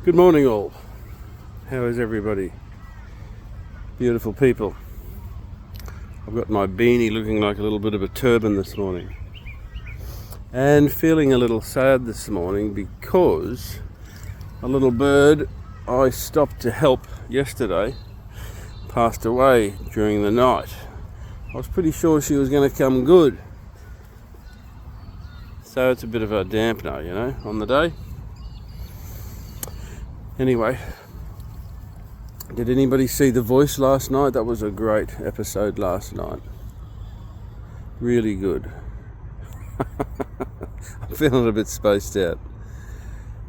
Good morning all. How is everybody? Beautiful people. I've got my beanie looking like a little bit of a turban this morning. And feeling a little sad this morning because a little bird I stopped to help yesterday passed away during the night. I was pretty sure she was going to come good. So it's a bit of a dampener, on the day. Anyway, did anybody see The Voice last night? That was a great episode last night. Really good. I'm feeling a bit spaced out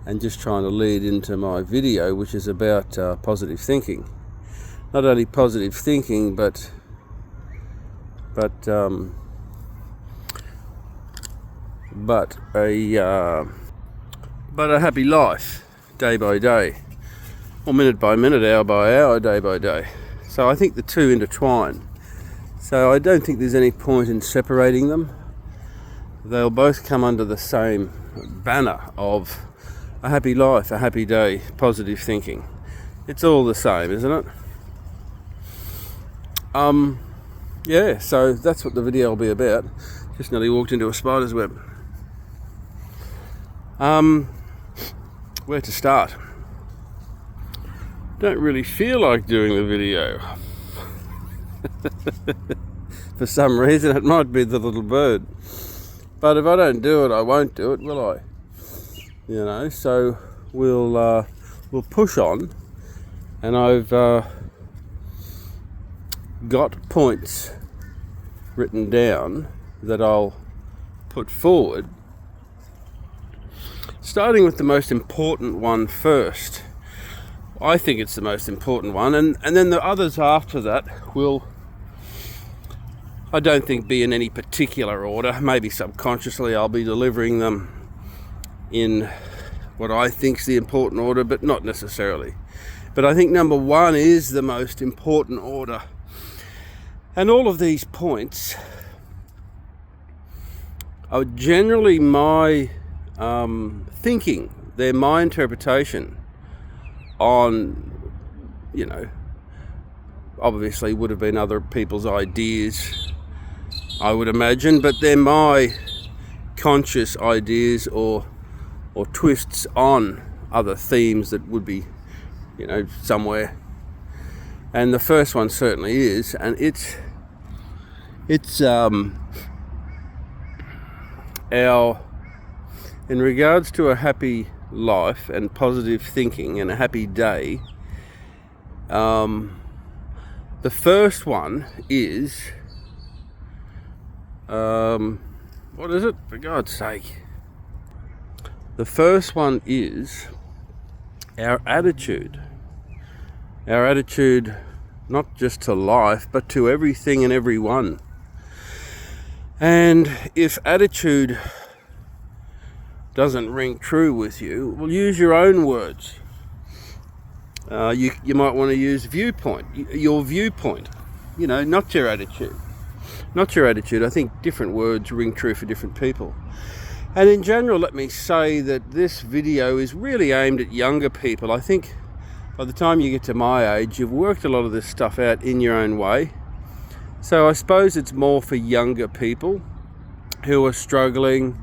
and just trying to lead into my video, which is about positive thinking. Not only positive thinking, but a happy life. Day by day, or minute by minute, hour by hour, day by day. So I think the two intertwine. So I don't think there's any point in separating them. They'll both come under the same banner of a happy life, a happy day, positive thinking. It's all the same, isn't it? Yeah, so that's what the video will be about. Just nearly walked into a spider's web. Where to start? Don't really feel like doing the video. For some reason, it might be the little bird. But if I don't do it, I won't do it, will I? So we'll push on. And I've got points written down that I'll put forward. Starting with the most important one first. I think it's the most important one, and then the others after that will, I don't think, be in any particular order. Maybe subconsciously I'll be delivering them in what I think's the important order, but not necessarily. But I think number one is the most important order. And all of these points are generally my thinking, they're my interpretation on, obviously would have been other people's ideas, I would imagine, but they're my conscious ideas or twists on other themes that would be, somewhere. And the first one certainly is, and it's in regards to a happy life and positive thinking and a happy day, the first one is, what is it? For God's sake. The first one is our attitude. Our attitude, not just to life, but to everything and everyone. And if attitude doesn't ring true with you, well, use your own words. You might want to use viewpoint, your viewpoint, not your attitude. Not your attitude. I think different words ring true for different people. And in general, let me say that this video is really aimed at younger people. I think by the time you get to my age, you've worked a lot of this stuff out in your own way. So I suppose it's more for younger people who are struggling,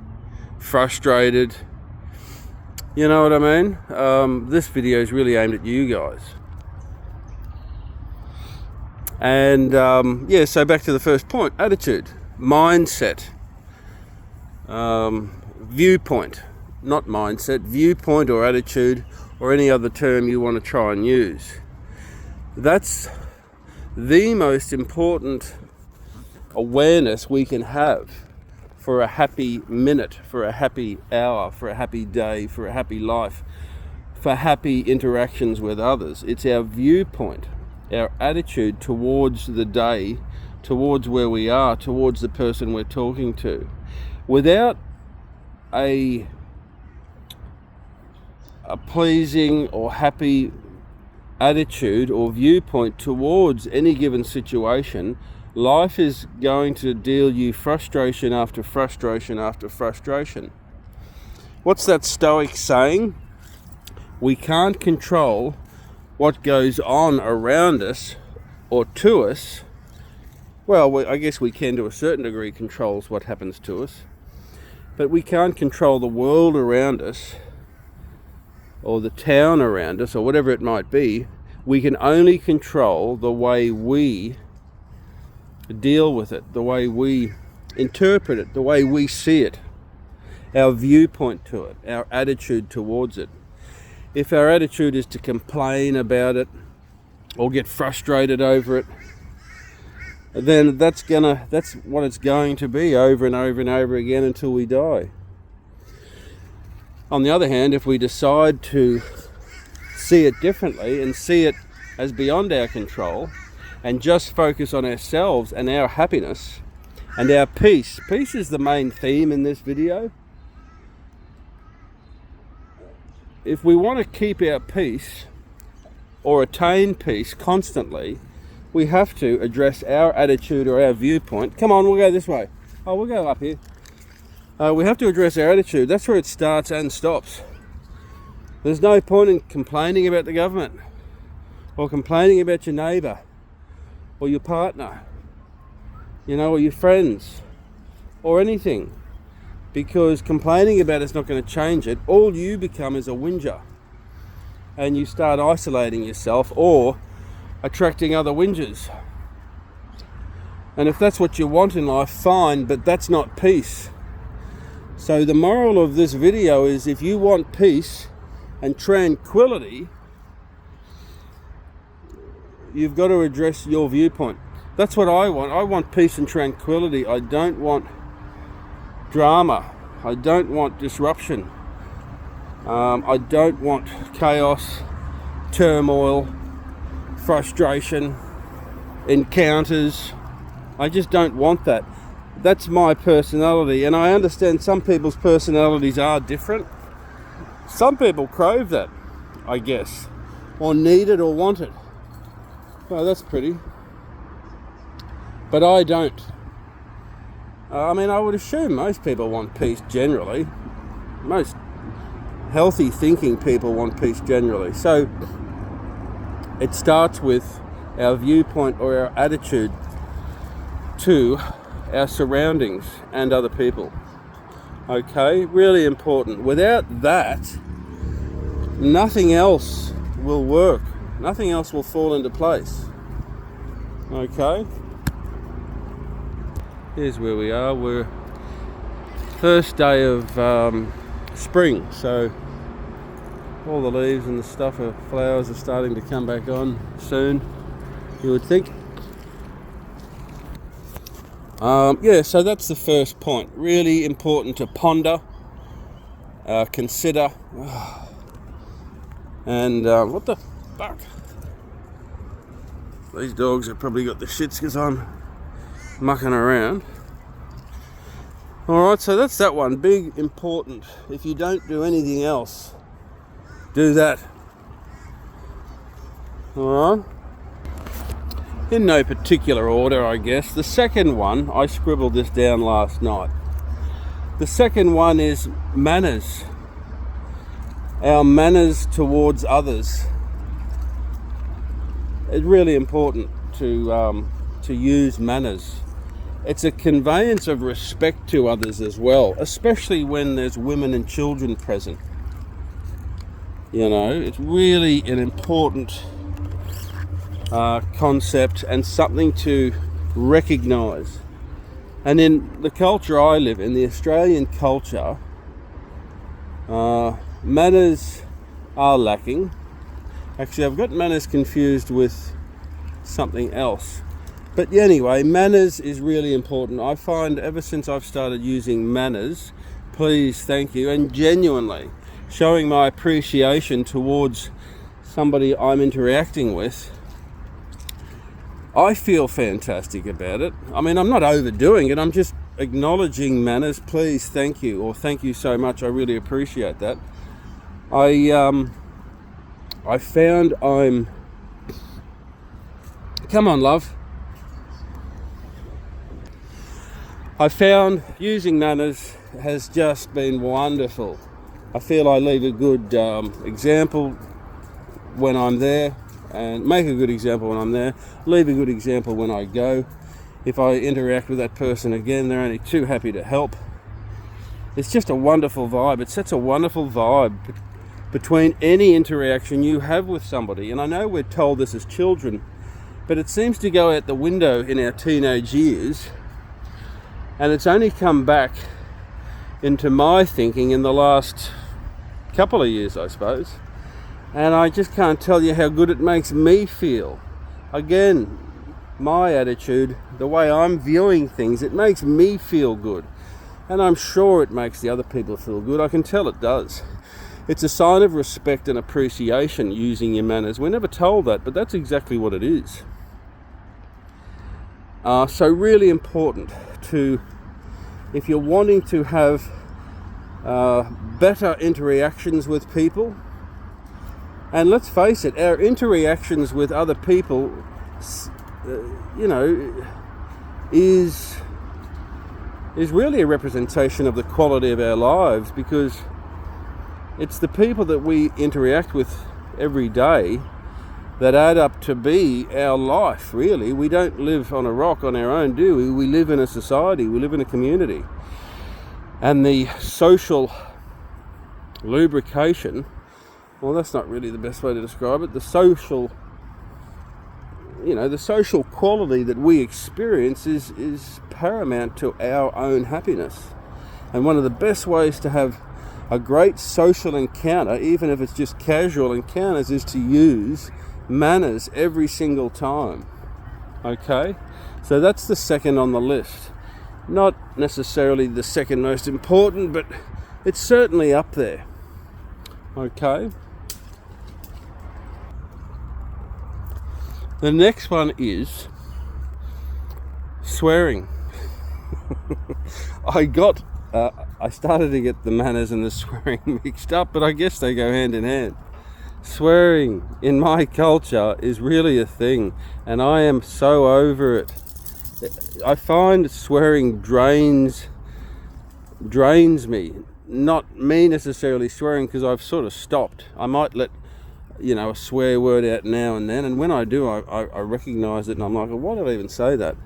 frustrated. You know what I mean? This video is really aimed at you guys. And so back to the first point: attitude, mindset, viewpoint, not mindset, viewpoint or attitude or any other term you want to try and use. That's the most important awareness we can have for a happy minute, for a happy hour, for a happy day, for a happy life, for happy interactions with others. It's our viewpoint, our attitude towards the day, towards where we are, towards the person we're talking to. Without a pleasing or happy attitude or viewpoint towards any given situation, life is going to deal you frustration after frustration after frustration. What's that Stoic saying? We can't control what goes on around us or to us. Well, I guess we can, to a certain degree, controls what happens to us. But we can't control the world around us or the town around us or whatever it might be. We can only control the way we deal with it, the way we interpret it, the way we see it, our viewpoint to it, our attitude towards it. If our attitude is to complain about it or get frustrated over it, then that's what it's going to be over and over and over again until we die. On the other hand, if we decide to see it differently and see it as beyond our control and just focus on ourselves and our happiness and our peace. Peace is the main theme in this video. If we want to keep our peace or attain peace constantly, we have to address our attitude or our viewpoint. Come on, we'll go this way. Oh, we'll go up here. We have to address our attitude. That's where it starts and stops. There's no point in complaining about the government or complaining about your neighbour or your partner, or your friends or anything, because complaining about it's not going to change it. All you become is a whinger, and you start isolating yourself or attracting other whingers. And if that's what you want in life, fine, but that's not peace. So the moral of this video is, if you want peace and tranquility, you've got to address your viewpoint. That's what I want. I want peace and tranquility. I don't want drama. I don't want disruption. I don't want chaos, turmoil, frustration, encounters. I just don't want that. That's my personality, and I understand some people's personalities are different. Some people crave that, I guess, or need it or want it. Well, that's pretty. But I don't. I would assume most people want peace generally. Most healthy thinking people want peace generally. So it starts with our viewpoint or our attitude to our surroundings and other people. Okay, really important. Without that, nothing else will work. Nothing else will fall into place. Okay, here's where we are. We're first day of spring, so all the leaves and the stuff of flowers are starting to come back on soon, you would think. So that's the first point. Really important to ponder, consider, and what the fuck? These dogs have probably got the shits because I'm mucking around. Alright, so that's that one. Big, important. If you don't do anything else, do that. Alright? In no particular order, I guess. The second one, I scribbled this down last night. The second one is manners. Our manners towards others. It's really important to use manners. It's a conveyance of respect to others as well, especially when there's women and children present. It's really an important concept and something to recognise. And in the culture I live in, the Australian culture, manners are lacking. Actually, I've got manners confused with something else. But anyway, manners is really important. I find ever since I've started using manners, please, thank you, and genuinely showing my appreciation towards somebody I'm interacting with, I feel fantastic about it. I'm not overdoing it. I'm just acknowledging manners. Please, thank you, or thank you so much. I really appreciate that. I found come on, love. I found using manners has just been wonderful. I feel I leave a good example when I'm there, and make a good example when I'm there, leave a good example when I go. If I interact with that person again, they're only too happy to help. It's just a wonderful vibe. It sets a wonderful vibe between any interaction you have with somebody. And I know we're told this as children, but it seems to go out the window in our teenage years, and it's only come back into my thinking in the last couple of years, I suppose. And I just can't tell you how good it makes me feel. Again, my attitude, the way I'm viewing things, it makes me feel good. And I'm sure it makes the other people feel good. I can tell it does. It's a sign of respect and appreciation using your manners. We're never told that, but that's exactly what it is. So really important to, if you're wanting to have better interactions with people, and let's face it, our interactions with other people, is really a representation of the quality of our lives, because it's the people that we interact with every day that add up to be our life, really. We don't live on a rock on our own, do we? We live in a society, we live in a community. And the social lubrication, well, that's not really the best way to describe it. The social quality that we experience is paramount to our own happiness. And one of the best ways to have a great social encounter, even if it's just casual encounters, is to use manners every single time. Okay? So that's the second on the list. Not necessarily the second most important, but it's certainly up there. Okay? The next one is swearing. I started to get the manners and the swearing mixed up, but I guess they go hand in hand. Swearing in my culture is really a thing, and I am so over it. I find swearing drains me. Not me necessarily swearing, because I've sort of stopped. I might let a swear word out now and then, and when I do, I recognise it, and I'm like, well, why did I even say that?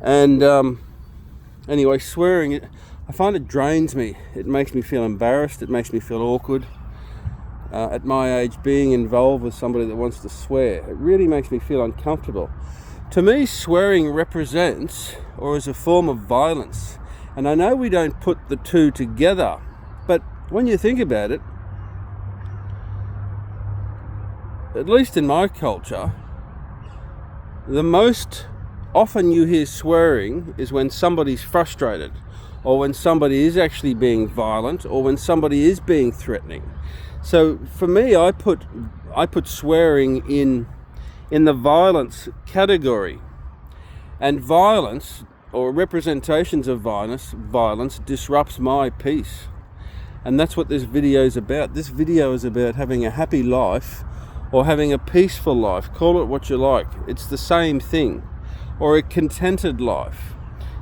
And anyway, swearing, I find it drains me. It makes me feel embarrassed. It makes me feel awkward. At my age, being involved with somebody that wants to swear, it really makes me feel uncomfortable. To me, swearing represents, or is a form of violence. And I know we don't put the two together, but when you think about it, at least in my culture, the most often you hear swearing is when somebody's frustrated, or when somebody is actually being violent, or when somebody is being threatening. So for me, I put swearing in the violence category. And violence, or representations of violence disrupts my peace. And that's what this video is about. This video is about having a happy life, or having a peaceful life. Call it what you like. It's the same thing. Or a contented life.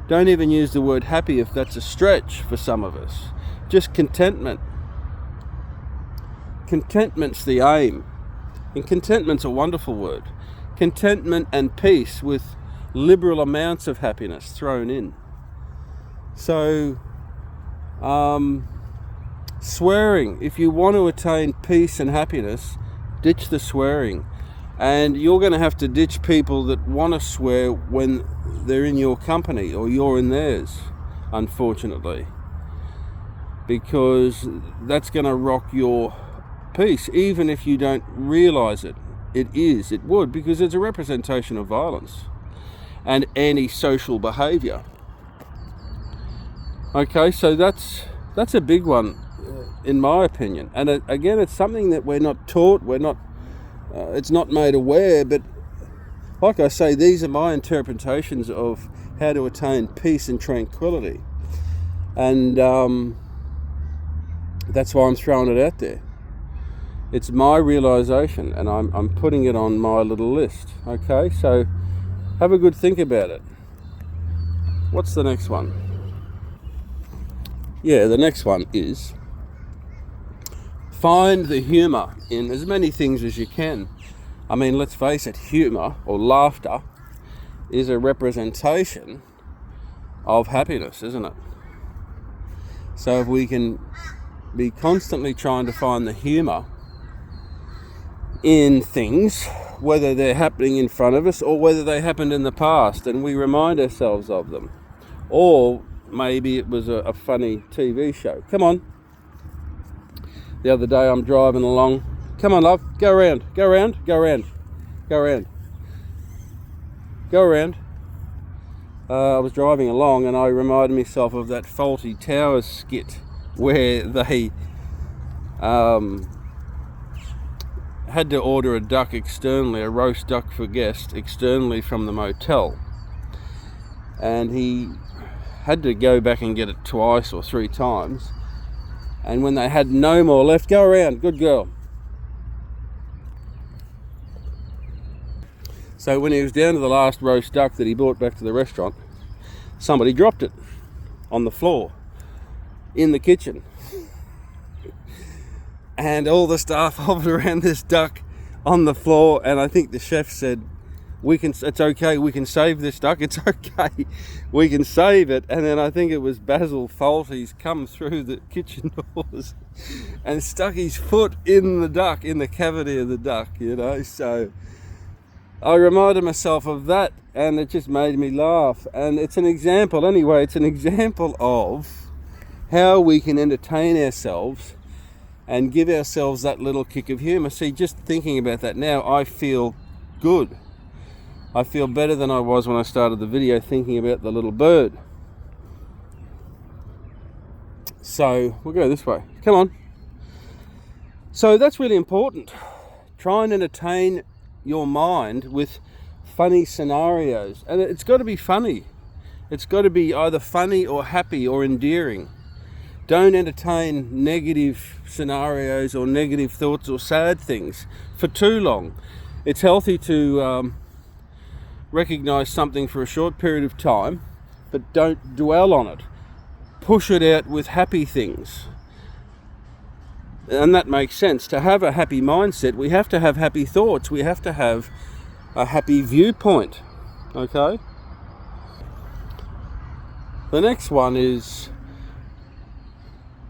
Don't even use the word happy if that's a stretch for some of us. Just contentment. Contentment's the aim. And contentment's a wonderful word. Contentment and peace with liberal amounts of happiness thrown in. So, swearing. If you want to attain peace and happiness, ditch the swearing. And you're going to have to ditch people that want to swear when they're in your company or you're in theirs, unfortunately. Because that's going to rock your peace, even if you don't realise it. It would, because it's a representation of violence and antisocial behaviour. Okay, so that's a big one, in my opinion. And again, it's something that we're not taught, it's not made aware, but like I say, these are my interpretations of how to attain peace and tranquility. And that's why I'm throwing it out there. It's my realisation, and I'm putting it on my little list. Okay, so have a good think about it. What's the next one? Yeah, the next one is find the humour in as many things as you can. I mean, let's face it, humour or laughter is a representation of happiness, isn't it? So if we can be constantly trying to find the humour in things, whether they're happening in front of us or whether they happened in the past, and we remind ourselves of them, or maybe it was a funny TV show. Come on. The other day I'm driving along. Come on, love. Go around. Go around. Go around. Go around. Go around. I was driving along and I reminded myself of that Faulty Towers skit where they had to order a duck externally, a roast duck for guests externally from the motel. And he had to go back and get it twice or three times. And when they had no more left, go around, good girl. So when he was down to the last roast duck that he brought back to the restaurant, somebody dropped it on the floor in the kitchen. And all the staff hovered around this duck on the floor, and I think the chef said, it's okay, we can save this duck, it's okay, we can save it. And then I think it was Basil Faulty's come through the kitchen doors and stuck his foot in the duck, in the cavity of the duck, you know. So I reminded myself of that, and it just made me laugh. And it's an example, anyway, it's an example of how we can entertain ourselves and give ourselves that little kick of humour. See, just thinking about that now, I feel good. I feel better than I was when I started the video thinking about the little bird. So we'll go this way. Come on. So that's really important. Try and entertain your mind with funny scenarios. And it's got to be funny. It's got to be either funny or happy or endearing. Don't entertain negative scenarios or negative thoughts or sad things for too long. It's healthy to recognize something for a short period of time, but don't dwell on it. Push it out with happy things. And that makes sense. To have a happy mindset, we have to have happy thoughts. We have to have a happy viewpoint. Okay? The next one is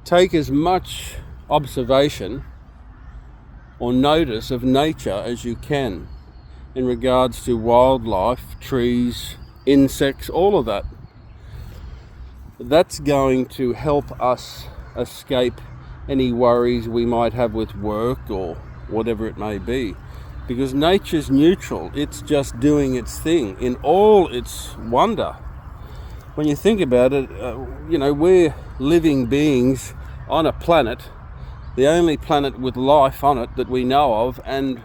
take as much observation or notice of nature as you can in regards to wildlife, trees, insects, all of that. That's going to help us escape any worries we might have with work or whatever it may be. Because nature's neutral, it's just doing its thing in all its wonder. When you think about it, we're living beings on a planet, the only planet with life on it that we know of, and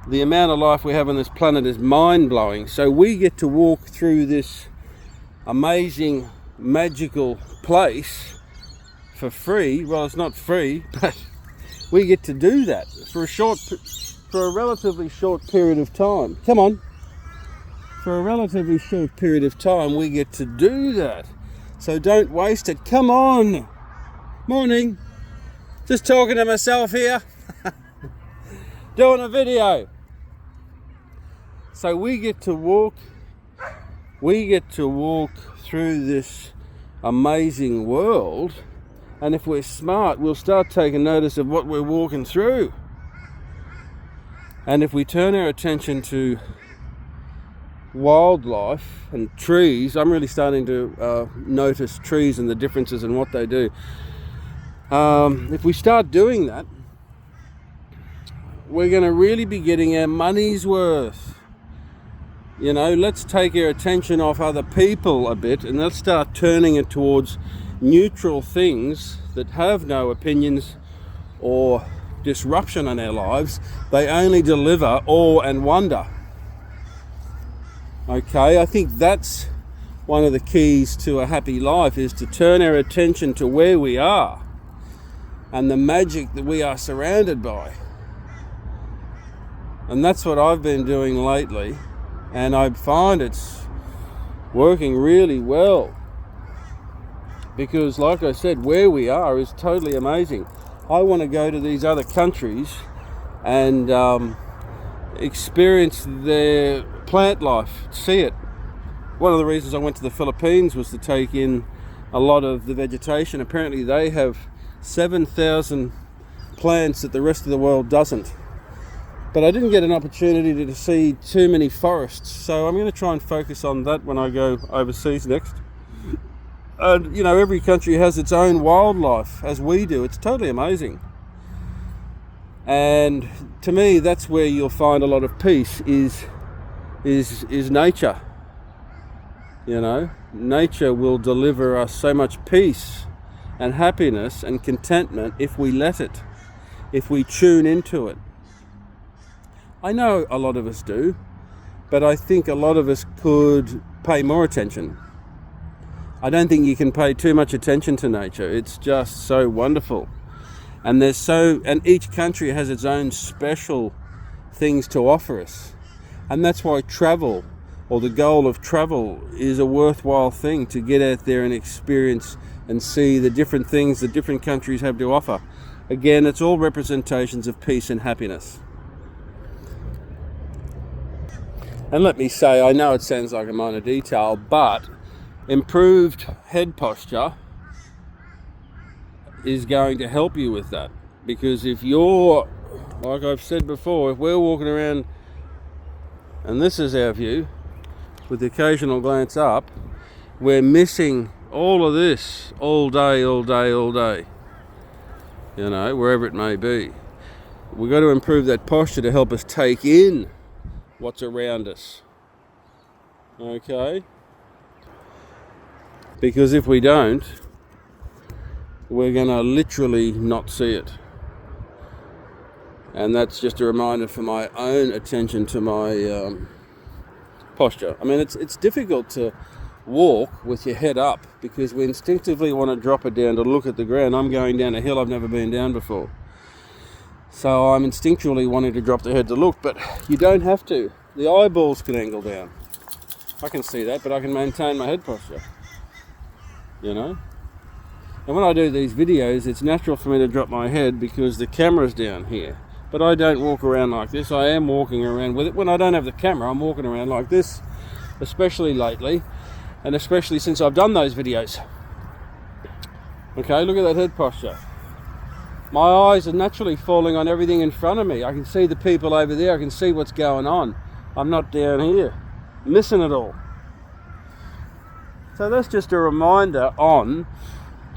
the amount of life we have on this planet is mind-blowing. So we get to walk through this amazing, magical place for free. Well, it's not free, but we get to do that for a relatively short period of time. Come on. For a relatively short period of time, we get to do that. So don't waste it. Come on. Morning. Just talking to myself here. Doing a video. So we get to walk through this amazing world, and if we're smart, we'll start taking notice of what we're walking through. And if we turn our attention to wildlife and trees, I'm really starting to notice trees and the differences in what they do. If we start doing that, we're going to really be getting our money's worth. Let's take our attention off other people a bit, and let's start turning it towards neutral things that have no opinions or disruption in our lives. They only deliver awe and wonder. Okay, I think that's one of the keys to a happy life, is to turn our attention to where we are and the magic that we are surrounded by. And that's what I've been doing lately, and I find it's working really well. Because like I said, where we are is totally amazing. I want to go to these other countries and experience their plant life, see it. One of the reasons I went to the Philippines was to take in a lot of the vegetation. Apparently they have 7,000 plants that the rest of the world doesn't. But I didn't get an opportunity to see too many forests, so I'm going to try and focus on that when I go overseas next. And every country has its own wildlife, as we do. It's totally amazing. And to me, that's where you'll find a lot of peace is nature. Nature will deliver us so much peace and happiness and contentment if we let it, if we tune into it. I know a lot of us do, but I think a lot of us could pay more attention. I don't think you can pay too much attention to nature. It's just so wonderful. And each country has its own special things to offer us. And that's why travel, or the goal of travel, is a worthwhile thing, to get out there and experience and see the different things that different countries have to offer. Again, it's all representations of peace and happiness. And let me say, I know it sounds like a minor detail, but improved head posture is going to help you with that. Because if you're, like I've said before, if we're walking around, and this is our view, with the occasional glance up, we're missing all of this all day, wherever it may be. We've got to improve that posture to help us take in what's around us. Okay? Because if we don't, we're going to literally not see it. And that's just a reminder for my own attention to my posture. I mean, it's difficult to walk with your head up because we instinctively want to drop it down to look at the ground. I'm going down a hill I've never been down before. So I'm instinctually wanting to drop the head to look, but you don't have to. The eyeballs can angle down. I can see that, but I can maintain my head posture. And when I do these videos, it's natural for me to drop my head because the camera's down here. But I don't walk around like this. I am walking around with it. When I don't have the camera, I'm walking around like this, especially lately, and especially since I've done those videos. Okay, look at that head posture. My eyes are naturally falling on everything in front of me. I can see the people over there. I can see what's going on. I'm not down here, missing it all. So that's just a reminder on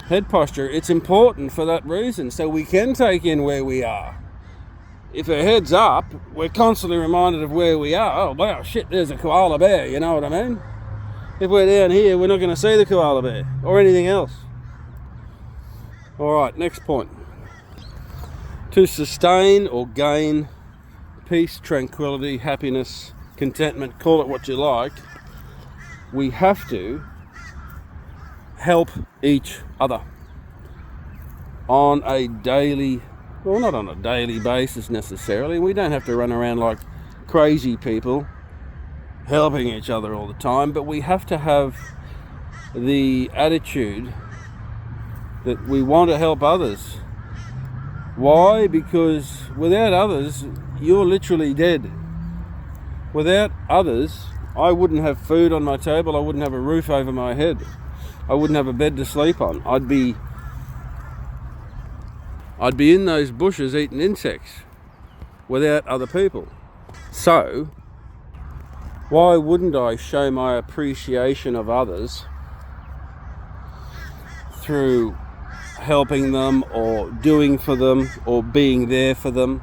head posture. It's important for that reason, so we can take in where we are. If our head's up, we're constantly reminded of where we are. Oh, wow, shit, there's a koala bear, you know what I mean? If we're down here, we're not going to see the koala bear or anything else. All right, next point. To sustain or gain peace, tranquility, happiness, contentment, call it what you like, we have to help each other on a daily, well, not on a daily basis necessarily. We don't have to run around like crazy people helping each other all the time, but we have to have the attitude that we want to help others. Why? Because without others, you're literally dead. Without others, I wouldn't have food on my table, I wouldn't have a roof over my head, I wouldn't have a bed to sleep on. I'd be in those bushes eating insects without other people. So, why wouldn't I show my appreciation of others through helping them or doing for them or being there for them?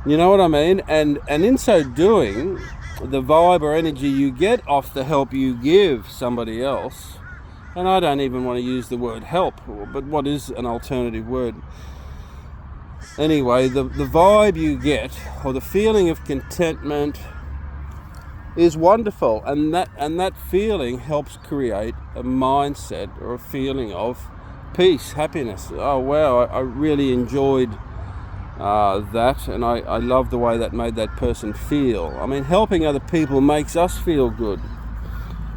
You know what I mean? And in so doing, the vibe or energy you get off the help you give somebody else, and I don't even want to use the word help, but what is an alternative word? Anyway, the vibe you get, or the feeling of contentment, is wonderful, and that feeling helps create a mindset or a feeling of peace, happiness. Oh wow, I really enjoyed that, and I love the way that made that person feel. I mean, helping other people makes us feel good,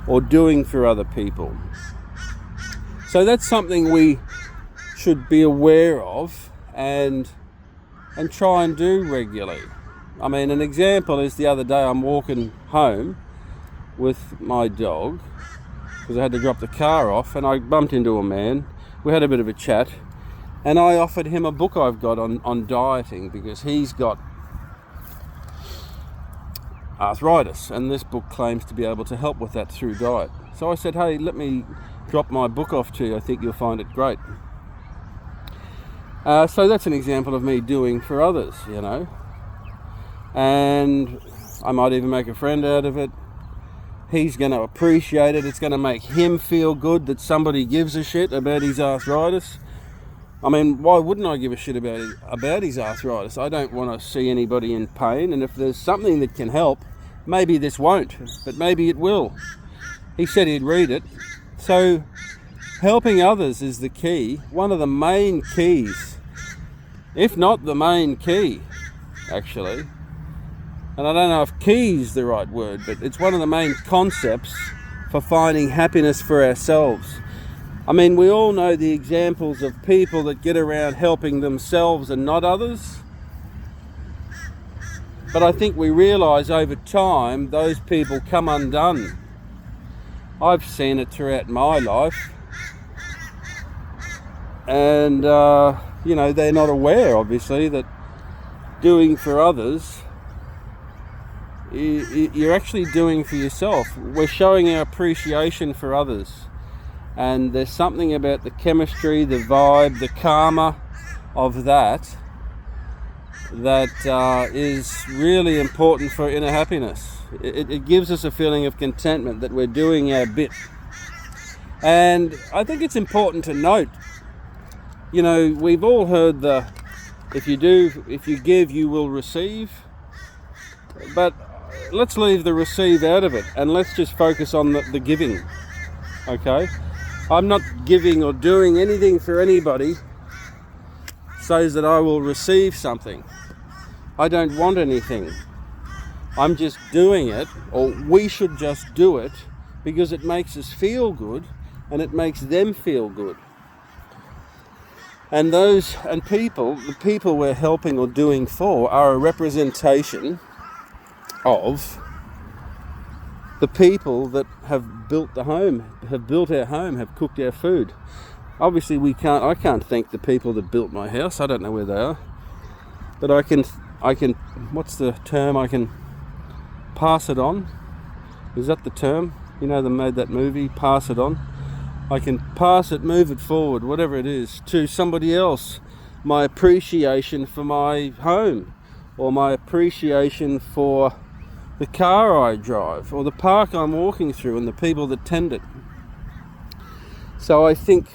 or doing for other people. So that's something we should be aware of and try and do regularly. I mean, an example is the other day I'm walking home with my dog because I had to drop the car off, and I bumped into a man. We had a bit of a chat, and I offered him a book I've got on dieting because he's got arthritis, and this book claims to be able to help with that through diet. So I said, hey, let me drop my book off to you. I think you'll find it great. So that's an example of me doing for others, you know. And I might even make a friend out of it. He's going to appreciate it. It's going to make him feel good that somebody gives a shit about his arthritis. I mean, why wouldn't I give a shit about his arthritis? I don't want to see anybody in pain, and if there's something that can help, maybe this won't, but maybe it will. He said he'd read it. So helping others is the key, one of the main keys, if not the main key, actually. And I don't know if key is the right word, but it's one of the main concepts for finding happiness for ourselves. I mean, we all know the examples of people that get around helping themselves and not others. But I think we realise over time those people come undone. I've seen it throughout my life. And, you know, they're not aware, obviously, that doing for others, you're actually doing for yourself. We're showing our appreciation for others. And there's something about the chemistry, the vibe, the karma of that is really important for inner happiness. It gives us a feeling of contentment that we're doing our bit. And I think it's important to note, you know, we've all heard if you give, you will receive. But let's leave the receive out of it, and let's just focus on the giving, okay? I'm not giving or doing anything for anybody so that I will receive something. I don't want anything. I'm just doing it, or we should just do it, because it makes us feel good, and it makes them feel good. And the people we're helping or doing for are a representation of the people that have built the home, have built our home, have cooked our food. Obviously I can't thank the people that built my house. I don't know where they are. But I can what's the term? I can pass it on. Is that the term? You know, they made that movie, Pass It On. I can pass it, move it forward, whatever it is, to somebody else. My appreciation for my home, or my appreciation for the car I drive, or the park I'm walking through, and the people that tend it. So I think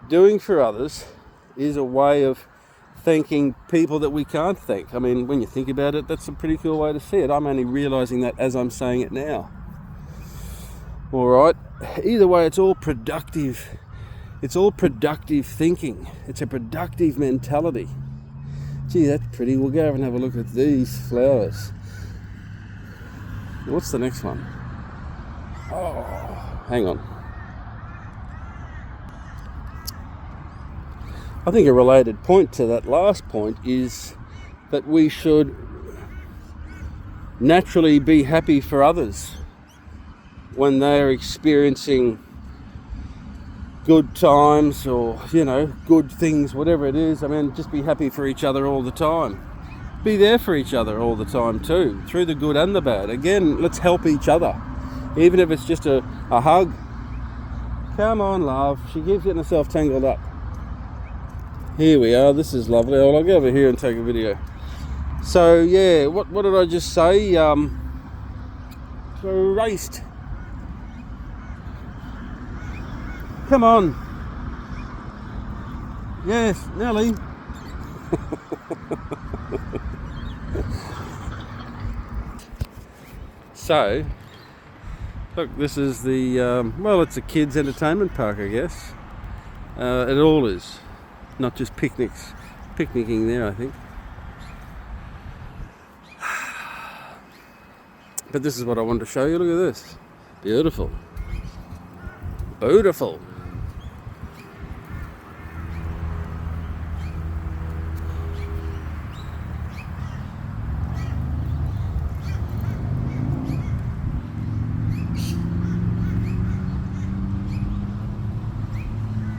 doing for others is a way of thanking people that we can't thank. I mean, when you think about it, that's a pretty cool way to see it. I'm only realising that as I'm saying it now. All right. Either way, it's all productive. It's all productive thinking. It's a productive mentality. Gee, that's pretty. We'll go over and have a look at these flowers. What's the next one? Oh, hang on. I think a related point to that last point is that we should naturally be happy for others when they're experiencing good times, or, you know, good things, whatever it is. I mean, just be happy for each other all the time. Be there for each other all the time too, through the good and the bad. Again, let's help each other, even if it's just a hug. Come on, love. She keeps getting herself tangled up. Here we are. This is lovely. I'll go over here and take a video. So yeah, what did I just say? Erased. Come on. Yes, Nelly. So, look, this is the, well, it's a kids' entertainment park, I guess. It all is. Not just picnicking there, I think. But this is what I wanted to show you. Look at this. Beautiful. Beautiful.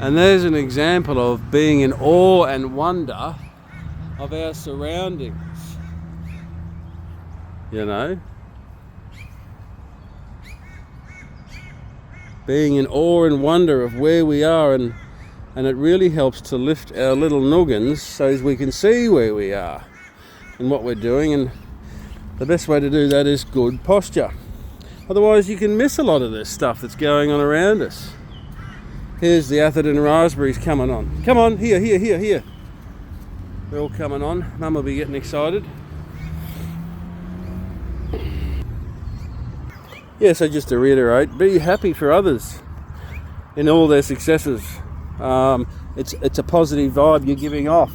And there's an example of being in awe and wonder of our surroundings. You know? Being in awe and wonder of where we are, and it really helps to lift our little noggins so as we can see where we are and what we're doing, and the best way to do that is good posture. Otherwise you can miss a lot of this stuff that's going on around us. Here's the Atherton raspberries coming on. Come on, here. They're all coming on. Mum will be getting excited. Yeah, so just to reiterate, be happy for others in all their successes. It's a positive vibe you're giving off.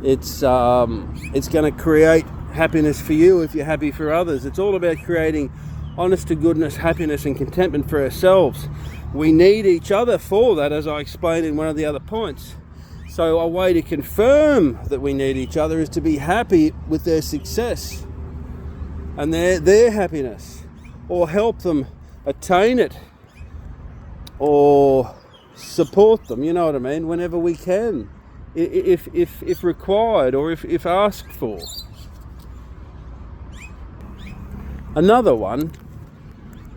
It's going to create happiness for you if you're happy for others. It's all about creating honest to goodness happiness and contentment for ourselves. We need each other for that, as I explained in one of the other points. So a way to confirm that we need each other is to be happy with their success and their happiness, or help them attain it, or support them, you know what I mean, whenever we can, if required, or if asked for. Another one,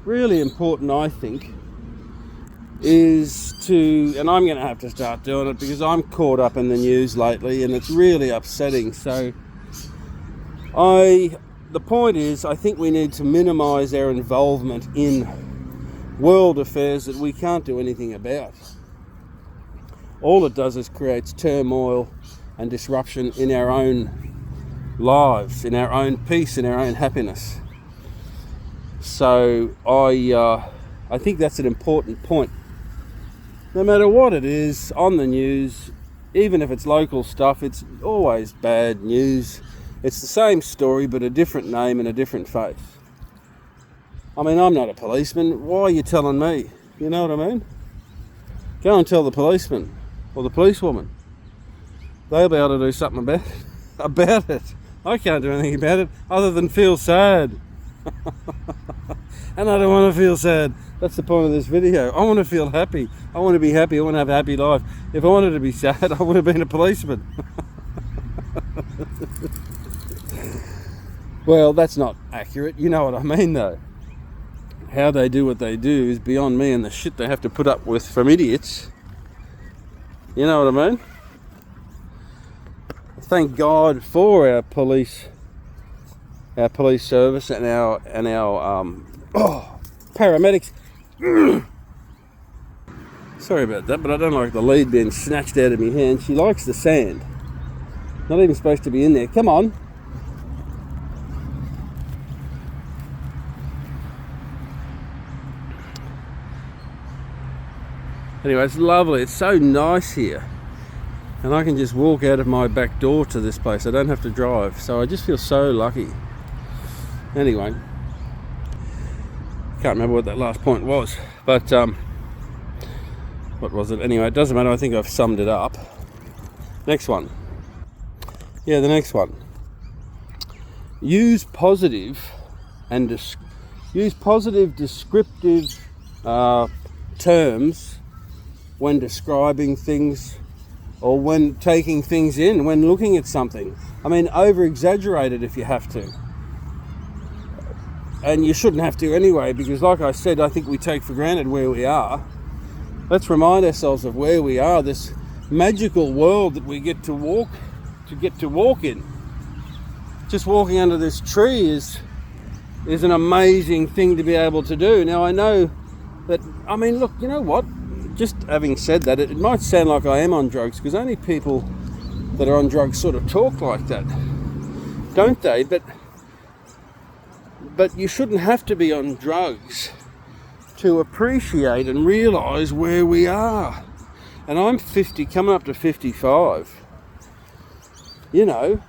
really important I think, is to, and I'm going to have to start doing it because I'm caught up in the news lately and it's really upsetting. So the point is, I think we need to minimise our involvement in world affairs that we can't do anything about. All it does is creates turmoil and disruption in our own lives, in our own peace, in our own happiness. So I think that's an important point. No matter what it is on the news, even if it's local stuff, it's always bad news. It's the same story but a different name and a different face. I mean, I'm not a policeman. Why are you telling me? You know what I mean? Go and tell the policeman or the policewoman. They'll be able to do something about it. I can't do anything about it other than feel sad. And I don't want to feel sad. That's the point of this video. I want to feel happy. I want to be happy. I want to have a happy life. If I wanted to be sad, I would have been a policeman. Well, that's not accurate. You know what I mean, though. How they do what they do is beyond me, and the shit they have to put up with from idiots. You know what I mean? Thank God for our police service and our paramedics. Sorry about that, but I don't like the lead being snatched out of my hand. She likes the sand. Not even supposed to be in there. Come on. Anyway, it's lovely. It's so nice here. And I can just walk out of my back door to this place. I don't have to drive. So I just feel so lucky. Anyway, can't remember what that last point was. But, what was it? Anyway, it doesn't matter. I think I've summed it up. Next one. Yeah, the next one. Use positive descriptive terms when describing things, or when taking things in, when looking at something. I mean, over-exaggerate it if you have to. And you shouldn't have to anyway, because like I said, I think we take for granted where we are. Let's remind ourselves of where we are, this magical world that we get to walk in. Just walking under this tree is an amazing thing to be able to do. Now I know that, I mean, look, you know what? Just having said that, it might sound like I am on drugs, because only people that are on drugs sort of talk like that, don't they? But you shouldn't have to be on drugs to appreciate and realise where we are. And I'm 50, coming up to 55. You know,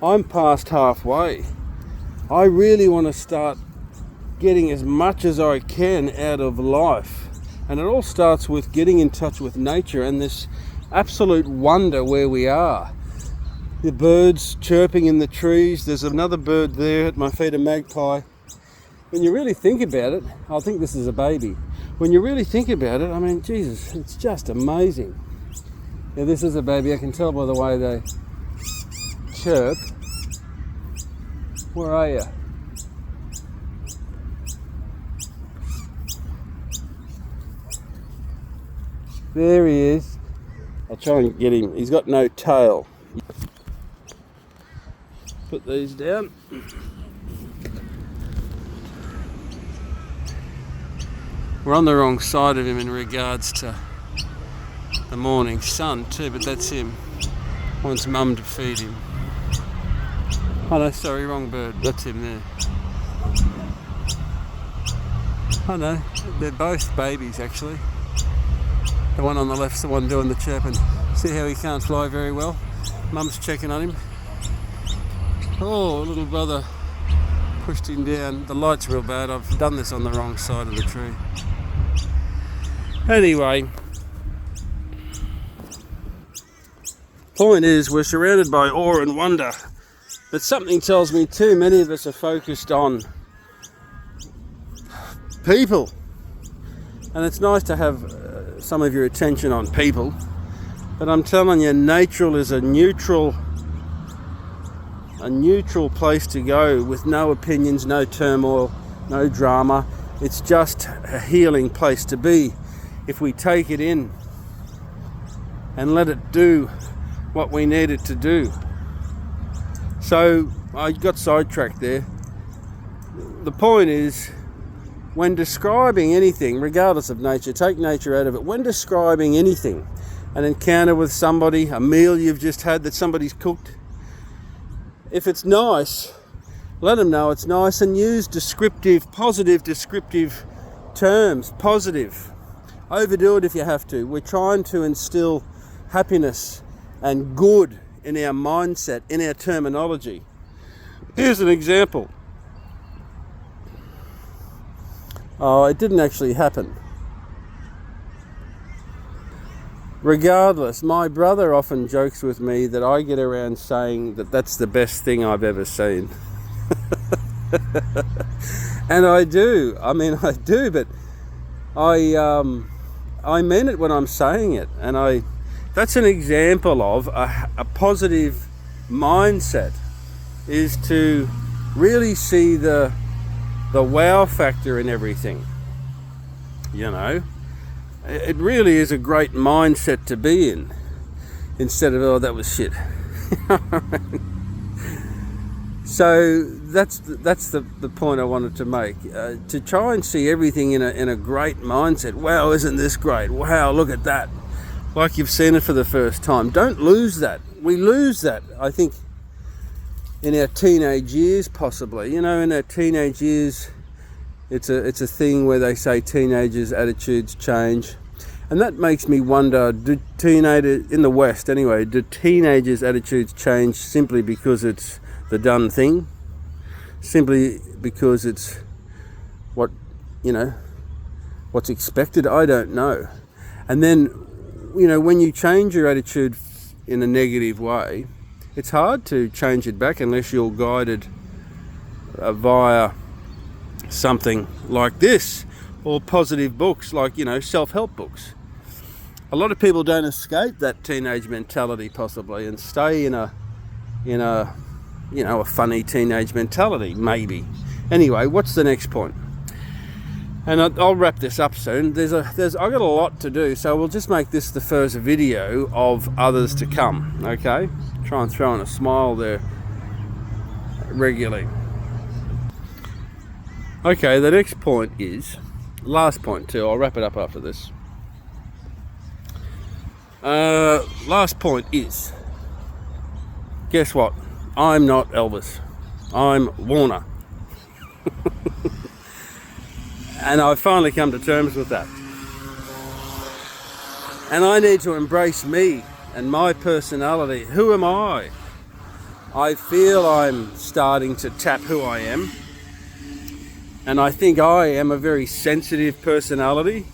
I'm past halfway. I really want to start getting as much as I can out of life. And it all starts with getting in touch with nature and this absolute wonder where we are. The birds chirping in the trees. There's another bird there at my feet, a magpie. When you really think about it, I think this is a baby. when you really think about it, I mean, Jesus, it's just amazing. Now, this is a baby. I can tell by the way they chirp. Where are you? There he is. I'll try and get him. He's got no tail. Put these down. We're on the wrong side of him in regards to the morning sun too, but that's him. Wants mum to feed him. Oh no, sorry, wrong bird. That's him there. Oh no, they're both babies actually. The one on the left's the one doing the chirping. See how he can't fly very well? Mum's checking on him. Oh, little brother pushed him down. The light's real bad. I've done this on the wrong side of the tree. Anyway, point is, we're surrounded by awe and wonder, but something tells me too many of us are focused on people, and it's nice to have some of your attention on people, but I'm telling you, nature is a neutral place to go, with no opinions, no turmoil, no drama. It's just a healing place to be if we take it in and let it do what we need it to do. So I got sidetracked there. The point is, when describing anything, regardless of nature, take nature out of it, when describing anything, an encounter with somebody, a meal you've just had that somebody's cooked, if it's nice, let them know it's nice, and use positive descriptive terms. Positive. Overdo it if you have to. We're trying to instill happiness and good in our mindset, in our terminology. Here's an example. Oh, it didn't actually happen. Regardless, my brother often jokes with me that I get around saying that that's the best thing I've ever seen. And I do. I mean, I do, but I mean it when I'm saying it. And that's an example of a positive mindset, is to really see the wow factor in everything. You know, it really is a great mindset to be in, instead of, oh, that was shit. So that's the point I wanted to make. To try and see everything in a great mindset. Wow, isn't this great? Wow, look at that. Like you've seen it for the first time. Don't lose that. We lose that, I think, in our teenage years, possibly. You know, in our teenage years, it's a thing where they say teenagers' attitudes change. And that makes me wonder, do teenagers, in the West anyway, do teenagers' attitudes change simply because it's the done thing? Simply because it's what's expected? I don't know. And then, when you change your attitude in a negative way, it's hard to change it back unless you're guided via something like this, or positive books like, self-help books. A lot of people don't escape that teenage mentality, possibly, and stay in a funny teenage mentality, maybe. Anyway, what's the next point? And I'll wrap this up soon. I've got a lot to do, so we'll just make this the first video of others to come, okay? Try and throw in a smile there regularly. Okay, the next point is, last point too, I'll wrap it up after this. Last point is, guess what? I'm not Elvis. I'm Warner. And I've finally come to terms with that. And I need to embrace me and my personality. Who am I? I feel I'm starting to tap who I am. And I think I am a very sensitive personality.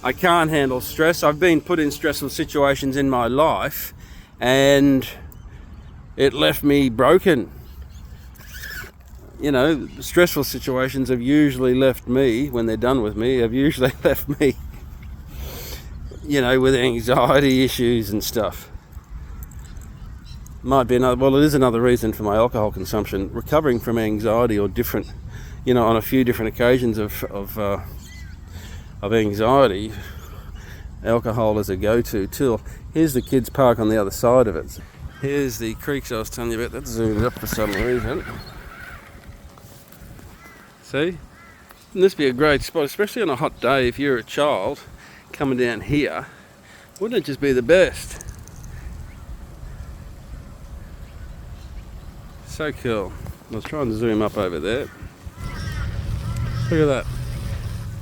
I can't handle stress. I've been put in stressful situations in my life, and it left me broken. stressful situations have usually left me, when they're done with me, have usually left me, with anxiety issues and stuff. Might be it is another reason for my alcohol consumption. Recovering from anxiety or different, on a few different occasions of anxiety, alcohol is a go-to tool. Here's the kids' park on the other side of it. Here's the creeks I was telling you about. That's zoomed up for some reason. See? Wouldn't this be a great spot, especially on a hot day if you're a child coming down here? Wouldn't it just be the best? So cool. I was trying to zoom up over there. Look at that.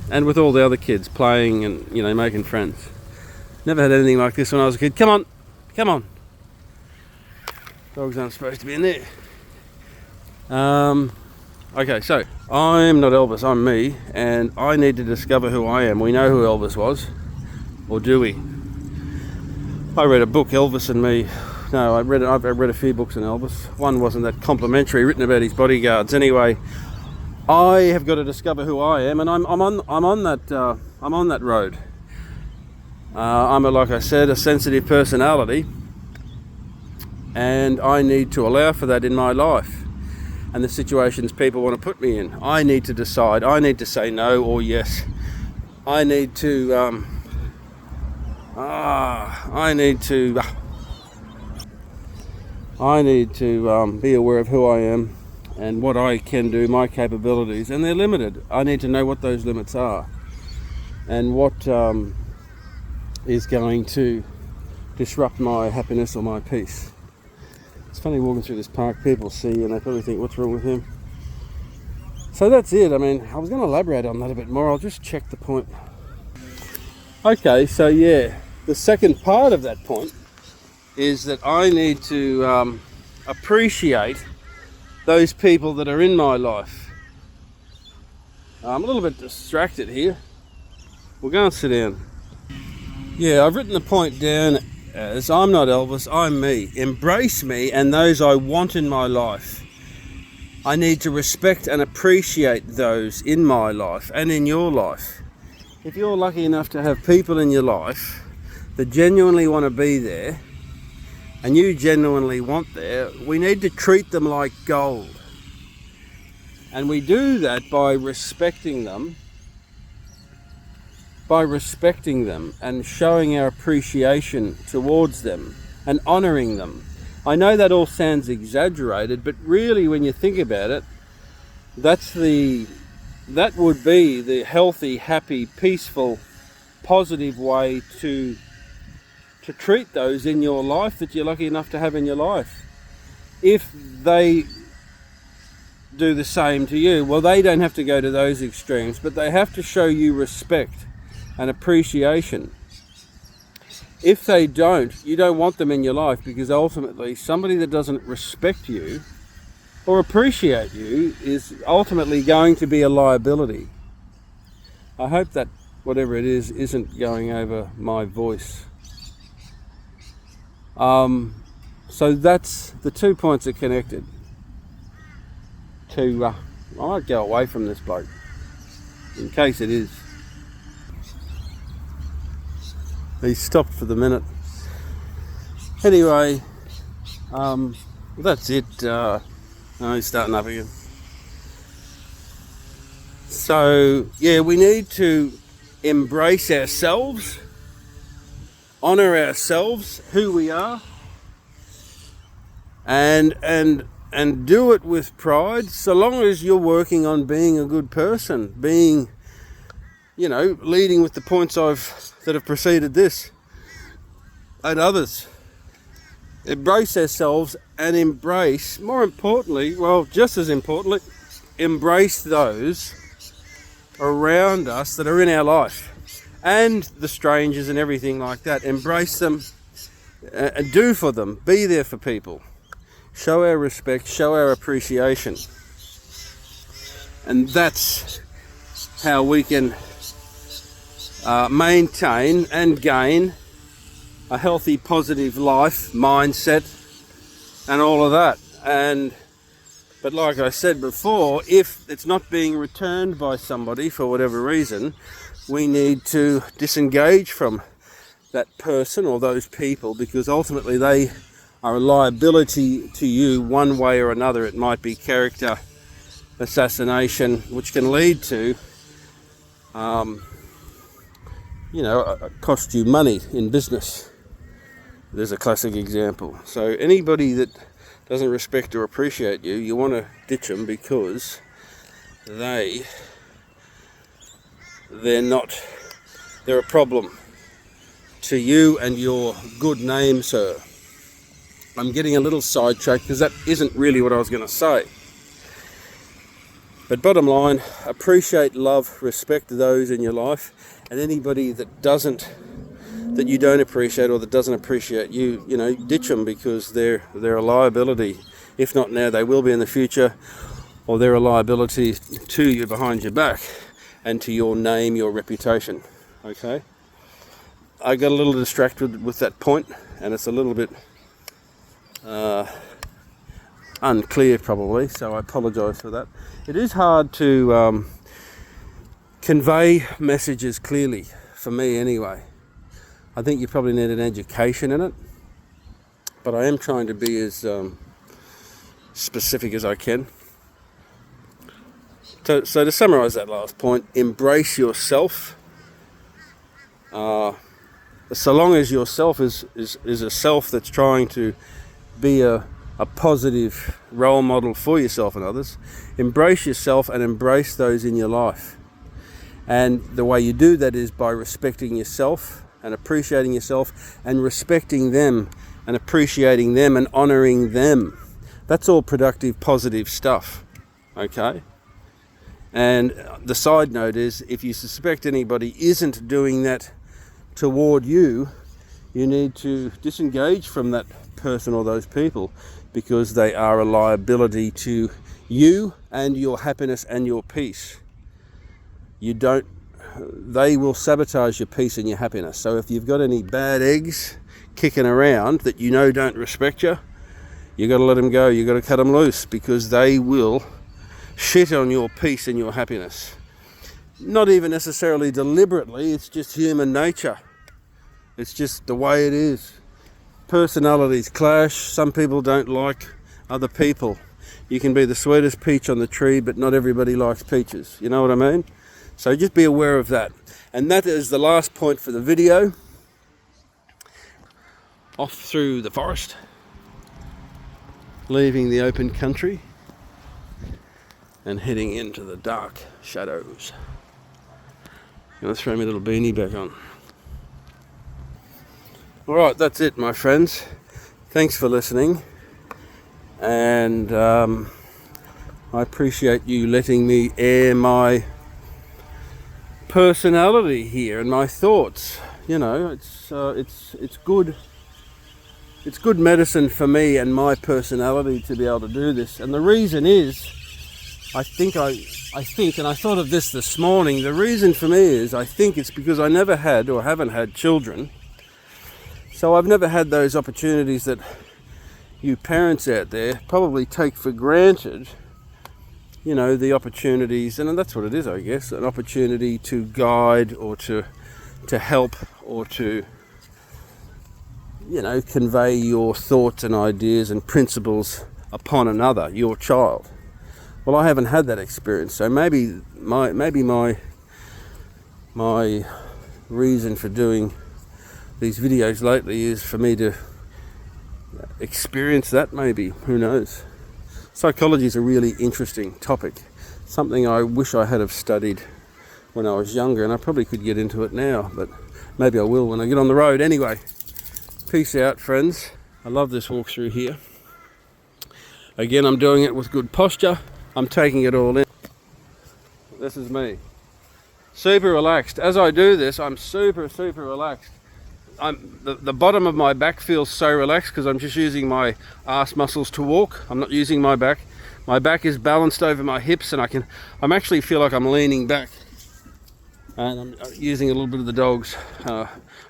And with all the other kids playing and, making friends. Never had anything like this when I was a kid. Come on. Dogs aren't supposed to be in there. Okay, so I'm not Elvis, I'm me, and I need to discover who I am. We know who Elvis was, or do we? I read a book, Elvis and Me. No, I've read a few books on Elvis. One wasn't that complimentary, written about his bodyguards. Anyway, I have got to discover who I am, and I'm on that road. I'm like I said, a sensitive personality, and I need to allow for that in my life. And the situations people want to put me in, I need to decide. I need to say no or yes. I need to be aware of who I am and what I can do, my capabilities, and they're limited. I need to know what those limits are and what is going to disrupt my happiness or my peace. It's funny walking through this park, people see and they probably think, what's wrong with him? So that's it. I was going to elaborate on that a bit more. I'll just check the point. Okay, so yeah, the second part of that point is that I need to appreciate those people that are in my life. I'm a little bit distracted here. We'll go and sit down. Yeah, I've written the point down as I'm not Elvis, I'm me. Embrace me and those I want in my life. I need to respect and appreciate those in my life and in your life. If you're lucky enough to have people in your life that genuinely want to be there and you genuinely want there, we need to treat them like gold. And we do that by respecting them and showing our appreciation towards them and honouring them. I know that all sounds exaggerated, but really when you think about it, that would be the healthy, happy, peaceful, positive way to treat those in your life that you're lucky enough to have in your life. If they do the same to you, well, they don't have to go to those extremes, but they have to show you respect and appreciation. If they don't, you don't want them in your life, because ultimately somebody that doesn't respect you or appreciate you is ultimately going to be a liability. I hope that whatever it is isn't going over my voice. So that's the 2 points are connected. I might go away from this bloke in case it is. He stopped for the minute. Anyway, that's it. He's starting up again. So, yeah, we need to embrace ourselves, honour ourselves, who we are, and do it with pride, so long as you're working on being a good person, being, leading with the points that have preceded this and others. Embrace ourselves and embrace, more importantly, just as importantly, embrace those around us that are in our life and the strangers and everything like that. Embrace them and do for them. Be there for people. Show our respect, show our appreciation. And that's how we can maintain and gain a healthy, positive life, mindset, and all of that. And But like I said before, if it's not being returned by somebody for whatever reason, we need to disengage from that person or those people, because ultimately they are a liability to you one way or another. It might be character assassination, which can lead to, cost you money in business. There's a classic example. So anybody that doesn't respect or appreciate you, you want to ditch them, because they're a problem to you and your good name, sir. I'm getting a little sidetracked because that isn't really what I was going to say. But bottom line, appreciate, love, respect those in your life, and anybody that you don't appreciate or that doesn't appreciate you, ditch them, because they're a liability. If not now, they will be in the future, or they're a liability to you behind your back and to your name, your reputation. Okay? I got a little distracted with that point, and it's a little bit unclear probably, so I apologise for that. It is hard to convey messages clearly, for me anyway. I think you probably need an education in it, but I am trying to be as specific as I can. So to summarise that last point, embrace yourself. So long as yourself is a self that's trying to be a positive role model for yourself and others, embrace yourself and embrace those in your life. And the way you do that is by respecting yourself and appreciating yourself and respecting them and appreciating them and honouring them. That's all productive, positive stuff. Okay? And the side note is, if you suspect anybody isn't doing that toward you, you need to disengage from that person or those people, because they are a liability to you and your happiness and your peace. They will sabotage your peace and your happiness. So if you've got any bad eggs kicking around that don't respect you, you got to let them go. You got to cut them loose, because they will shit on your peace and your happiness. Not even necessarily deliberately, it's just human nature. It's just the way it is. Personalities clash. Some people don't like other people. You can be the sweetest peach on the tree, but not everybody likes peaches. You know what I mean? So just be aware of that. And that is the last point for the video. Off through the forest, leaving the open country and heading into the dark shadows. I'm going to throw my little beanie back on. Alright, that's it, my friends. Thanks for listening, and I appreciate you letting me air my personality here and my thoughts. It's good. It's good medicine for me and my personality to be able to do this. And the reason is, I think, and I thought of this morning. The reason for me is, I think it's because I never had or haven't had children. So I've never had those opportunities that you parents out there probably take for granted. The opportunities, and that's what it is, I guess, an opportunity to guide or to help or to, convey your thoughts and ideas and principles upon another, your child. Well, I haven't had that experience, so maybe my reason for doing these videos lately is for me to experience that, maybe. Who knows? Psychology is a really interesting topic, something I wish I had have studied when I was younger, and I probably could get into it now, but maybe I will when I get on the road. Anyway, peace out, friends. I love this walk through here. Again, I'm doing it with good posture. I'm taking it all in. This is me. Super relaxed. As I do this, I'm super relaxed. The bottom of my back feels so relaxed because I'm just using my arse muscles to walk. I'm not using my back. My back is balanced over my hips, and I'm actually feel like I'm leaning back. And I'm using a little bit of the dog's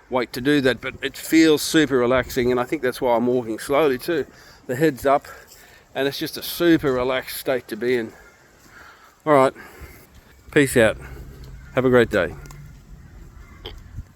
weight to do that, but it feels super relaxing, and I think that's why I'm walking slowly too. The head's up, And it's just a super relaxed state to be in. All right, peace out. Have a great day.